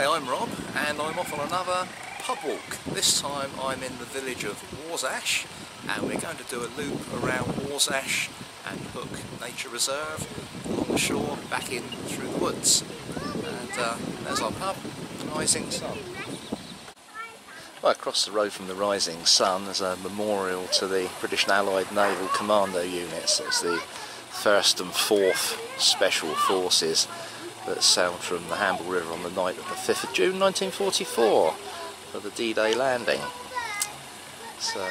Hi, I'm Rob and I'm off on another pub walk. This time I'm in the village of Warsash and we're going to do a loop around Warsash and Hook Nature Reserve along the shore back in through the woods. And there's our pub, Rising Sun. Well, across the road from the Rising Sun there's a memorial to the British and Allied Naval Commando units. It's the 1st and 4th Special Forces that sailed from the Hamble River on the night of the 5th of June 1944 for the D-Day landing. So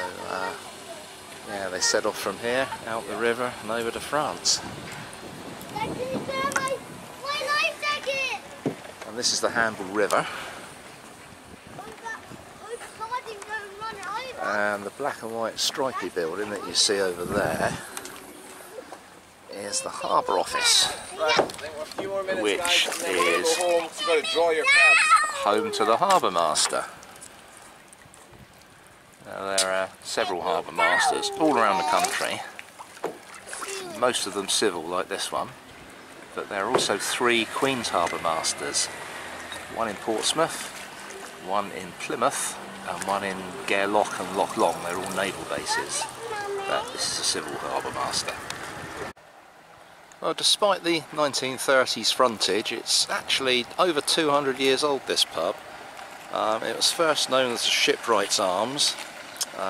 yeah, they set off from here, out the river and over to France. And this is the Hamble River. And the black and white stripy building that you see over there is the Harbour Office, which is home to the Harbour Master. Now, there are several Harbour Masters all around the country, most of them civil like this one, but there are also 3 Queen's Harbour Masters, one in Portsmouth, one in Plymouth and one in Gairloch and Loch Long. They're all naval bases, but this is a civil Harbour Master. Well, despite the 1930s frontage, it's actually over 200 years old, this pub. It was first known as the Shipwrights Arms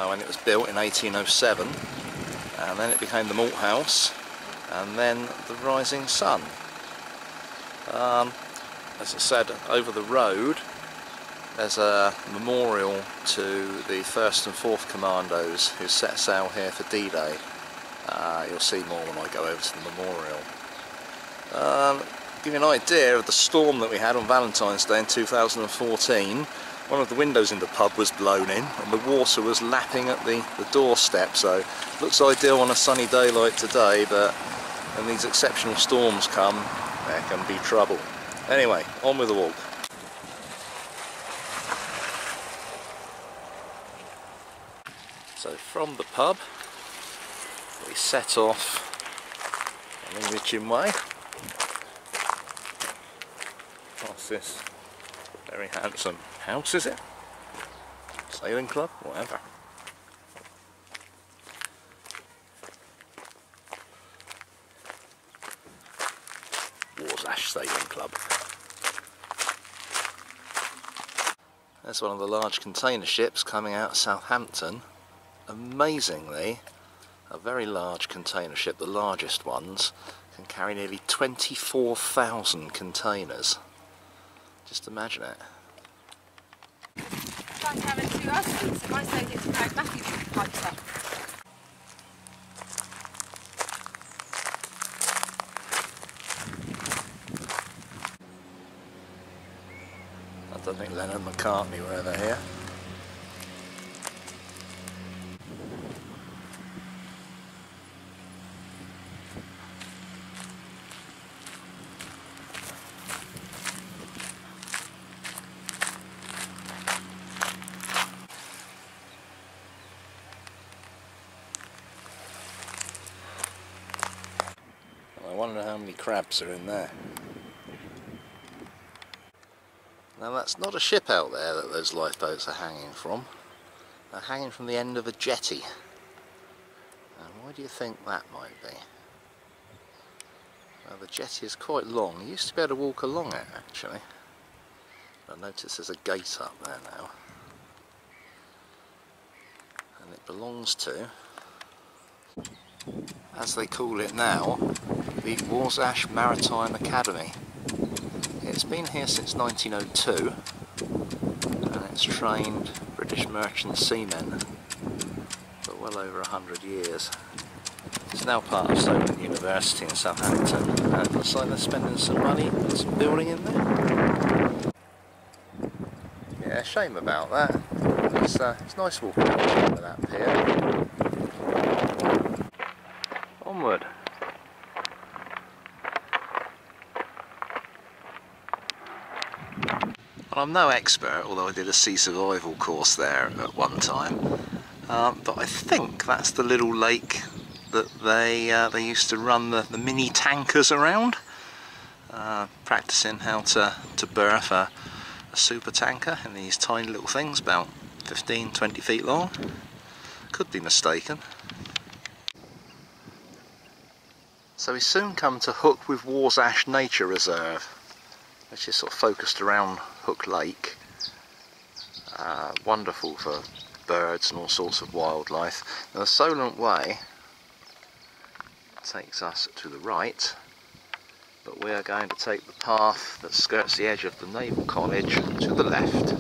when it was built in 1807, and then it became the Malt House, and then the Rising Sun. As I said, over the road there's a memorial to the 1st and 4th Commandos who set sail here for D-Day. You'll see more when I go over to the memorial. Give you an idea of the storm that we had on Valentine's Day in 2014. One of the windows in the pub was blown in and the water was lapping at the doorstep, so it looks ideal on a sunny day like today, but when these exceptional storms come, there can be trouble. Anyway, on with the walk. So from the pub we set off an English way past this very handsome house, is it? Sailing club? Whatever. Warsash Sailing Club. There's one of the large container ships coming out of Southampton. Amazingly, a very large container ship, the largest ones, can carry nearly 24,000 containers. Just imagine it. It's like having 2 husbands. If I say it's like Matthew pipes up. I don't think Lennon and McCartney were ever here. I wonder how many crabs are in there. Now that's not a ship out there that those lifeboats are hanging from. They're hanging from the end of a jetty. And why do you think that might be? Well, the jetty is quite long. You used to be able to walk along it actually. I notice there's a gate up there now. And it belongs to, as they call it now, the Warsash Maritime Academy. It's been here since 1902 and it's trained British merchant seamen for well over 100 years. It's now part of Southampton University in Southampton, and it looks like they're spending some money on some building in there. Yeah, shame about that. It's nice walking along with that pier. Onward. Well, I'm no expert, although I did a sea survival course there at one time, but I think that's the little lake that they used to run the mini tankers around, practicing how to berth a a super tanker in these tiny little things, about 15-20 feet long. Could be mistaken. So we soon come to Hook with Warsash Nature Reserve, which is sort of focused around Hook Lake. Wonderful for birds and all sorts of wildlife. Now the Solent Way takes us to the right, but we are going to take the path that skirts the edge of the Naval College to the left.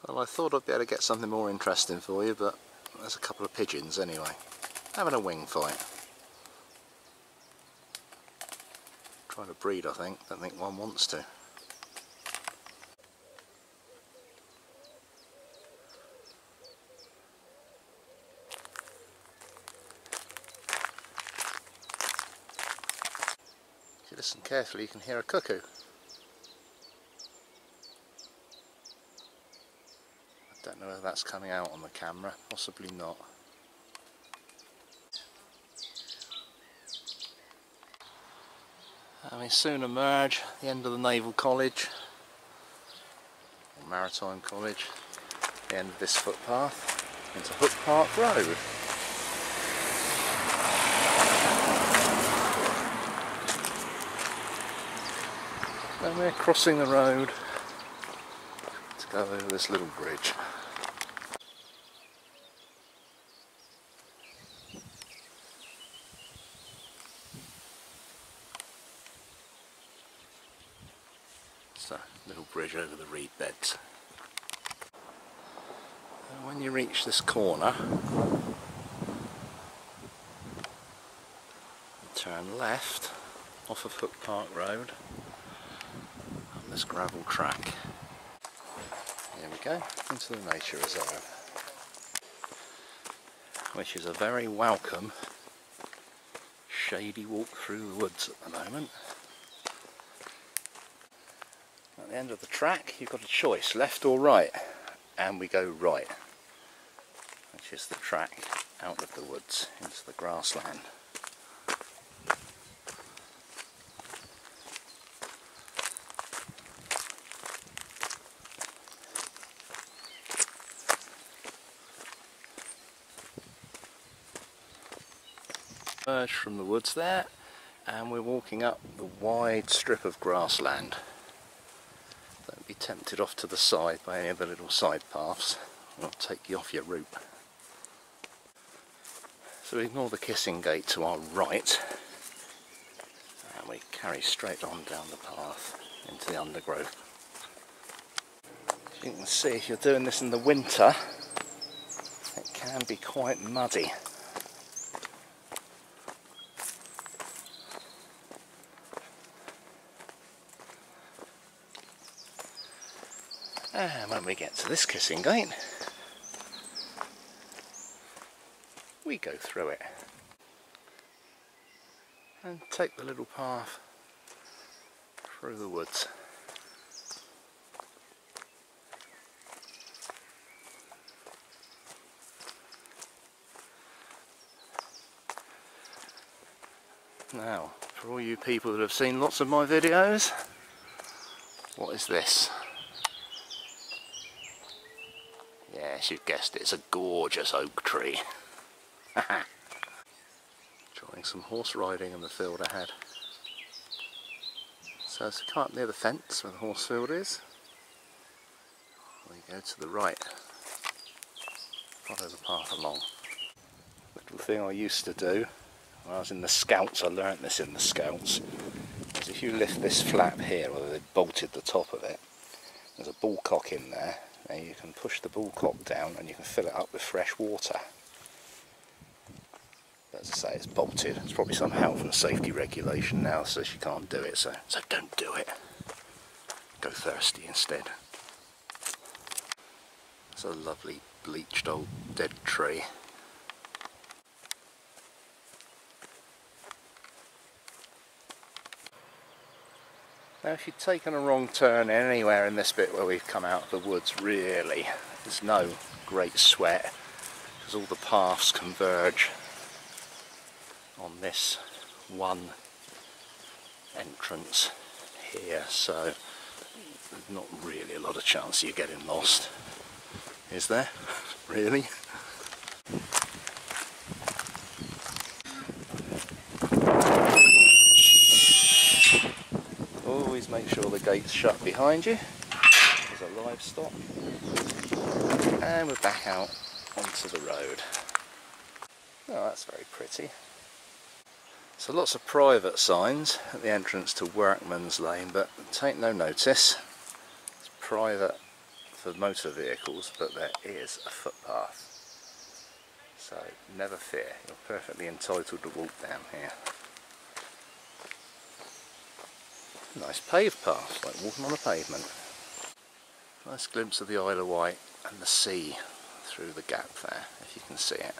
Well, I thought I'd be able to get something more interesting for you, but there's a couple of pigeons anyway, having a wing fight. Trying to breed, I think. Don't think one wants to. If you listen carefully, you can hear a cuckoo. I don't know whether that's coming out on the camera, possibly not. And we soon emerge the end of the Naval College, or Maritime College, the end of this footpath, into Hook Park Road. And we're crossing the road to go over this little bridge. So, little bridge over the reed beds. And when you reach this corner, turn left off of Hook Park Road on this gravel track. Here we go, into the Nature Reserve, which is a very welcome shady walk through the woods at the moment. At the end of the track you've got a choice, left or right, and we go right, which is the track out of the woods into the grassland. Emerged from the woods there, and we're walking up the wide strip of grassland. Don't be tempted off to the side by any of the little side paths, it'll take you off your route. So we ignore the kissing gate to our right, and we carry straight on down the path into the undergrowth. As you can see, if you're doing this in the winter, it can be quite muddy. And when we get to this kissing gate, we go through it and take the little path through the woods. Now, for all you people that have seen lots of my videos, what is this? Yes, you've guessed it, it's a gorgeous oak tree. Enjoying some horse riding in the field ahead. So as we come up near the fence where the horse field is, we go to the right, follow the path along. Little thing I used to do when I was in the Scouts, I learnt this in the Scouts, is if you lift this flap here, where they bolted the top of it, there's a bullcock in there. Now you can push the bullcock down and you can fill it up with fresh water. But as I say, it's bolted. It's probably some health and safety regulation now says you can't do it, so don't do it. Go thirsty instead. It's a lovely bleached old dead tree. Now if you've taken a wrong turn anywhere in this bit where we've come out of the woods, really, there's no great sweat because all the paths converge on this one entrance here, so there's not really a lot of chance of you getting lost, is there? Really? Always make sure the gate's shut behind you. There's a livestock. And we're back out onto the road. Oh, that's very pretty. So lots of private signs at the entrance to Workman's Lane, but take no notice. It's private for motor vehicles, but there is a footpath. So never fear, you're perfectly entitled to walk down here. Nice paved path, like walking on a pavement. Nice glimpse of the Isle of Wight and the sea through the gap there, if you can see it.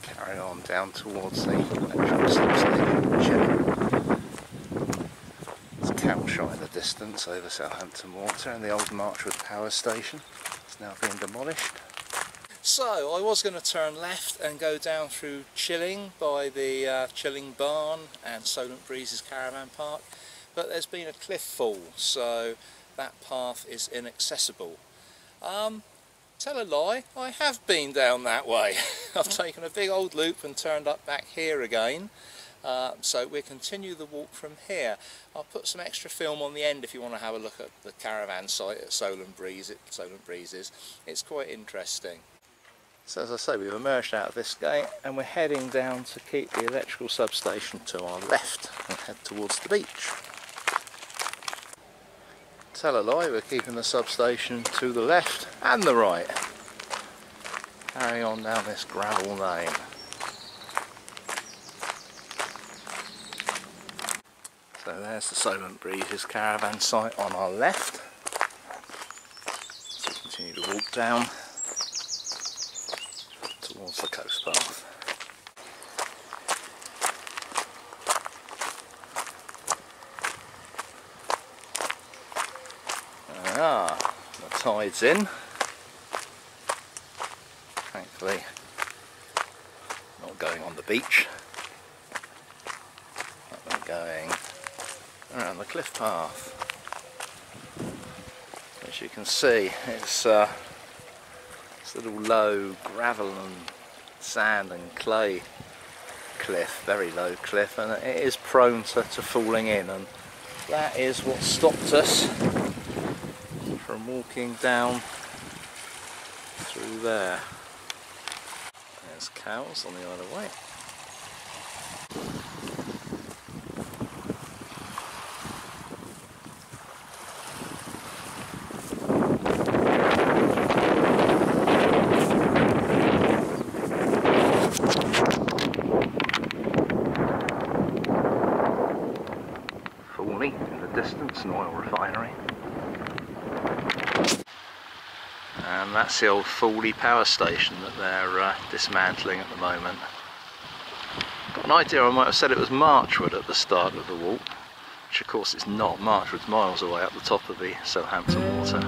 Carry on down towards the electrical substation, Chilling. There's Hampshire in the distance over Southampton Water, and the old Marchwood power station. It's now being demolished. So I was going to turn left and go down through Chilling by the Chilling Barn and Solent Breezes Caravan Park, but there's been a cliff fall, so that path is inaccessible. Tell a lie, I have been down that way. I've taken a big old loop and turned up back here again. So we'll continue the walk from here. I'll put some extra film on the end if you want to have a look at the caravan site at Solent Breezes. It's quite interesting. So as I say, we've emerged out of this gate and we're heading down to keep the electrical substation to our left and head towards the beach. Tell a lie, we're keeping the substation to the left and the right. Carrying on down this gravel lane. So there's the Solent Breezes caravan site on our left. So continue to walk down towards the coast path. The tide's in. Thankfully not going on the beach, but we're going around the cliff path. As you can see, it's this little low gravel and sand and clay cliff, very low cliff, and it is prone to falling in, and that is what stopped us from walking down through there. There's cows on the Isle of Wight. Forley in the distance, an oil refinery. And that's the old Forley power station that they're dismantling at the moment. Got an idea I might have said it was Marchwood at the start of the walk, which of course it's not. Marchwood's miles away up the top of the Southampton Water.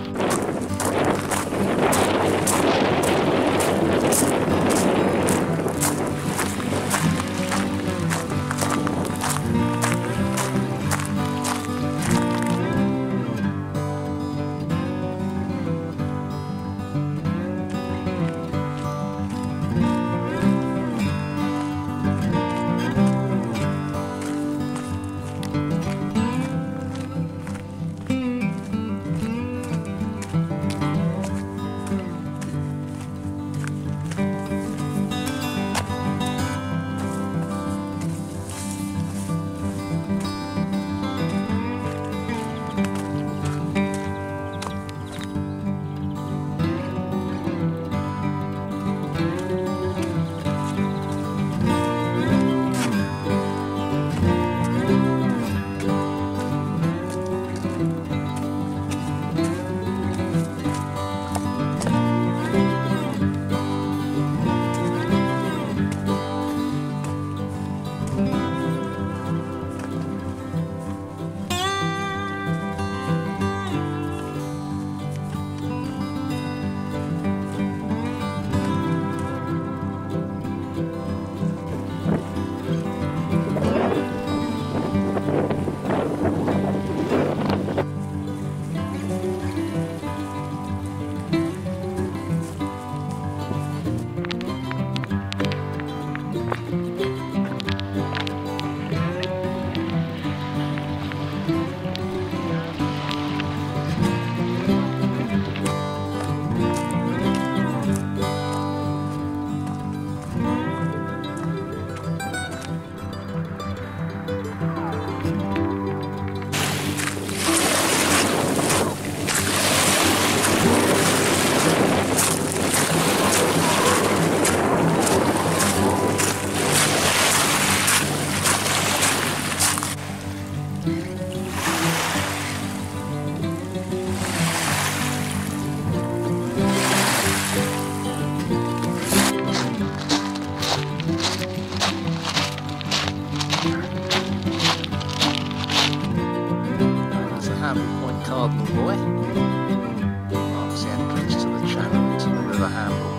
cardinal buoy. Marks the entrance to the channel into the River Hamble.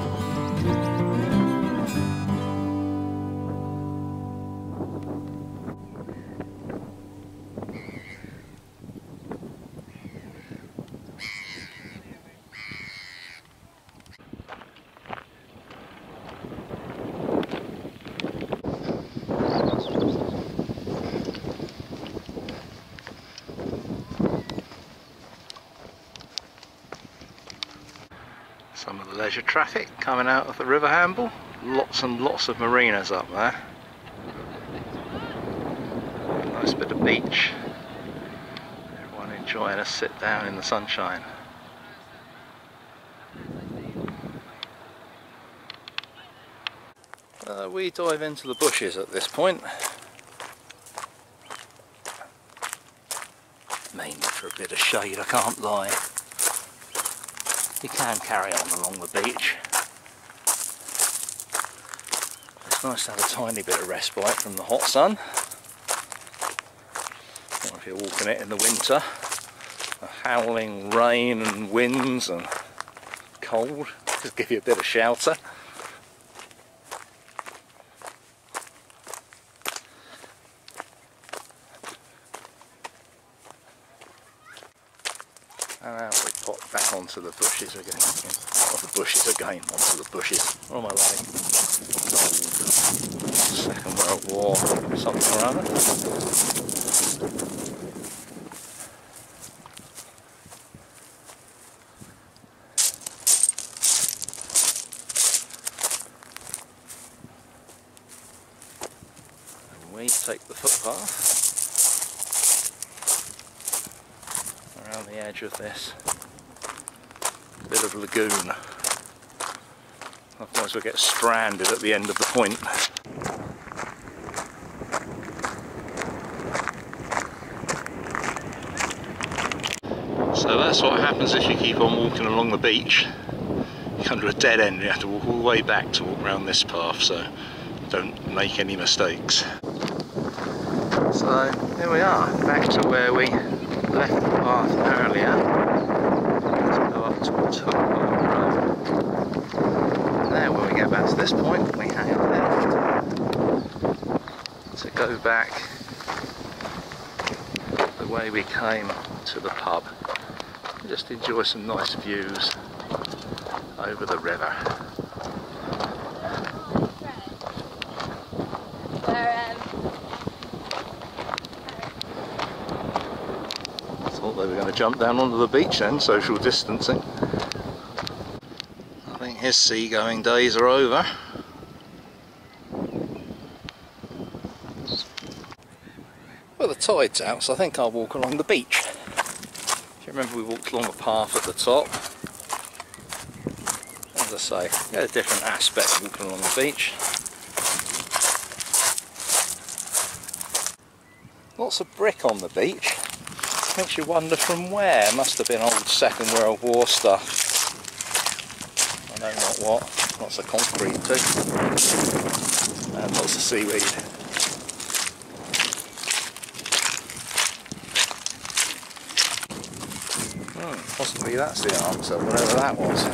Some of the leisure traffic coming out of the River Hamble. Lots and lots of marinas up there. Nice bit of beach. Everyone enjoying a sit down in the sunshine. We dive into the bushes at this point. Mainly for a bit of shade, I can't lie. You can carry on along the beach. It's nice to have a tiny bit of respite from the hot sun. Or if you're walking it in the winter, the howling rain and winds and cold, just give you a bit of shelter. And out we pop back onto the bushes again. Onto the bushes again, onto the bushes. What am I like? Second World War, something or other. And we take the footpath around the edge of this bit of lagoon. Otherwise we'll get stranded at the end of the point. So that's what happens if you keep on walking along the beach. You come to a dead end, you have to walk all the way back to walk around this path, so don't make any mistakes. So here we are, back to where we left the path earlier. Let's go up towards Hook Park Road. And there, when we get back to this point, we hang a left to go back the way we came to the pub. And just enjoy some nice views over the river. Thought they were going to jump down onto the beach then, social distancing. I think his seagoing days are over. Well, the tide's out, so I think I'll walk along the beach. If you remember, we walked along a path at the top. As I say, get a different aspect walking along the beach. Lots of brick on the beach. Makes you wonder from where. Must have been old Second World War stuff. I know not what. Lots of concrete too. And lots of seaweed. Possibly that's the answer, whatever that was.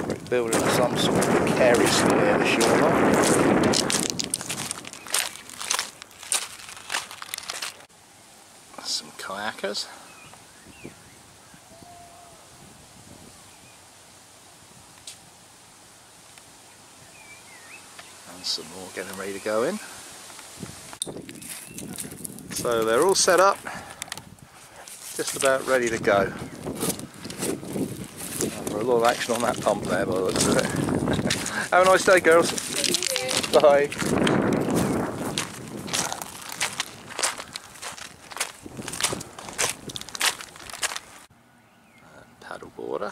Brick building of some sort precariously near the shoreline. Some kayakers. And some more getting ready to go in. So they're all set up, just about ready to go. A lot of action on that pump there by the looks of it. Have a nice day, girls. Bye. Paddleboarder.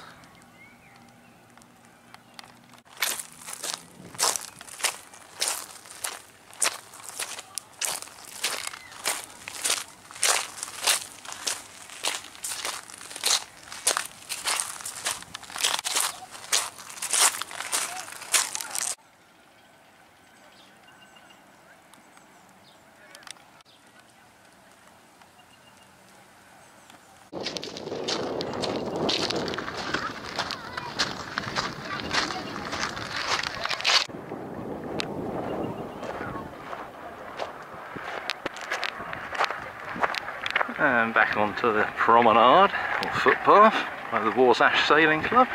And back onto the promenade or footpath by the Warsash Sailing Club.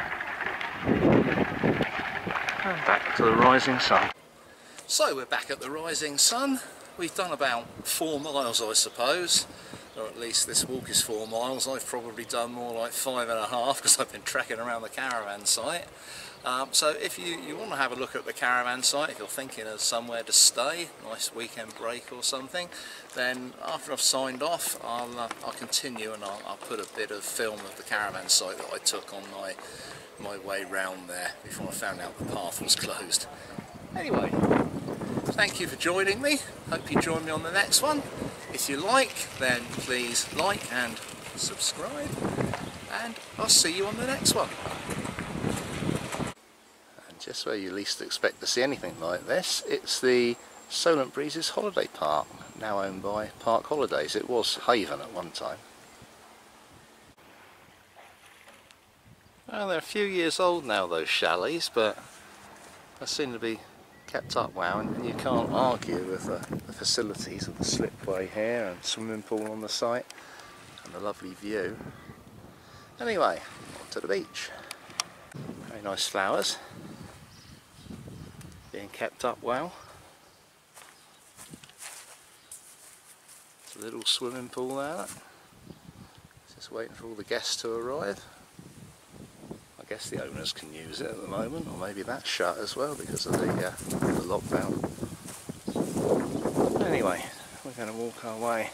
And back to the rising sun. So we're back at the rising sun. We've done about 4 miles, I suppose, or at least this walk is 4 miles. I've probably done more like 5.5 because I've been trekking around the caravan site. So if you want to have a look at the caravan site, if you're thinking of somewhere to stay, nice weekend break or something, then after I've signed off, I'll continue and I'll put a bit of film of the caravan site that I took on my way round there before I found out the path was closed. Anyway, thank you for joining me. Hope you join me on the next one. If you like, then please like and subscribe, and I'll see you on the next one. Just where you least expect to see anything like this, it's the Solent Breezes Holiday Park, now owned by Park Holidays. It was Haven at one time. Well, they're a few years old now, those chalets, but they seem to be kept up well, and you can't argue with the facilities of the slipway here and swimming pool on the site and the lovely view. Anyway, on to the beach. Very nice flowers. Being kept up well. It's a little swimming pool there. Just waiting for all the guests to arrive. I guess the owners can use it at the moment, or maybe that's shut as well because of the lockdown. Anyway, we're going to walk our way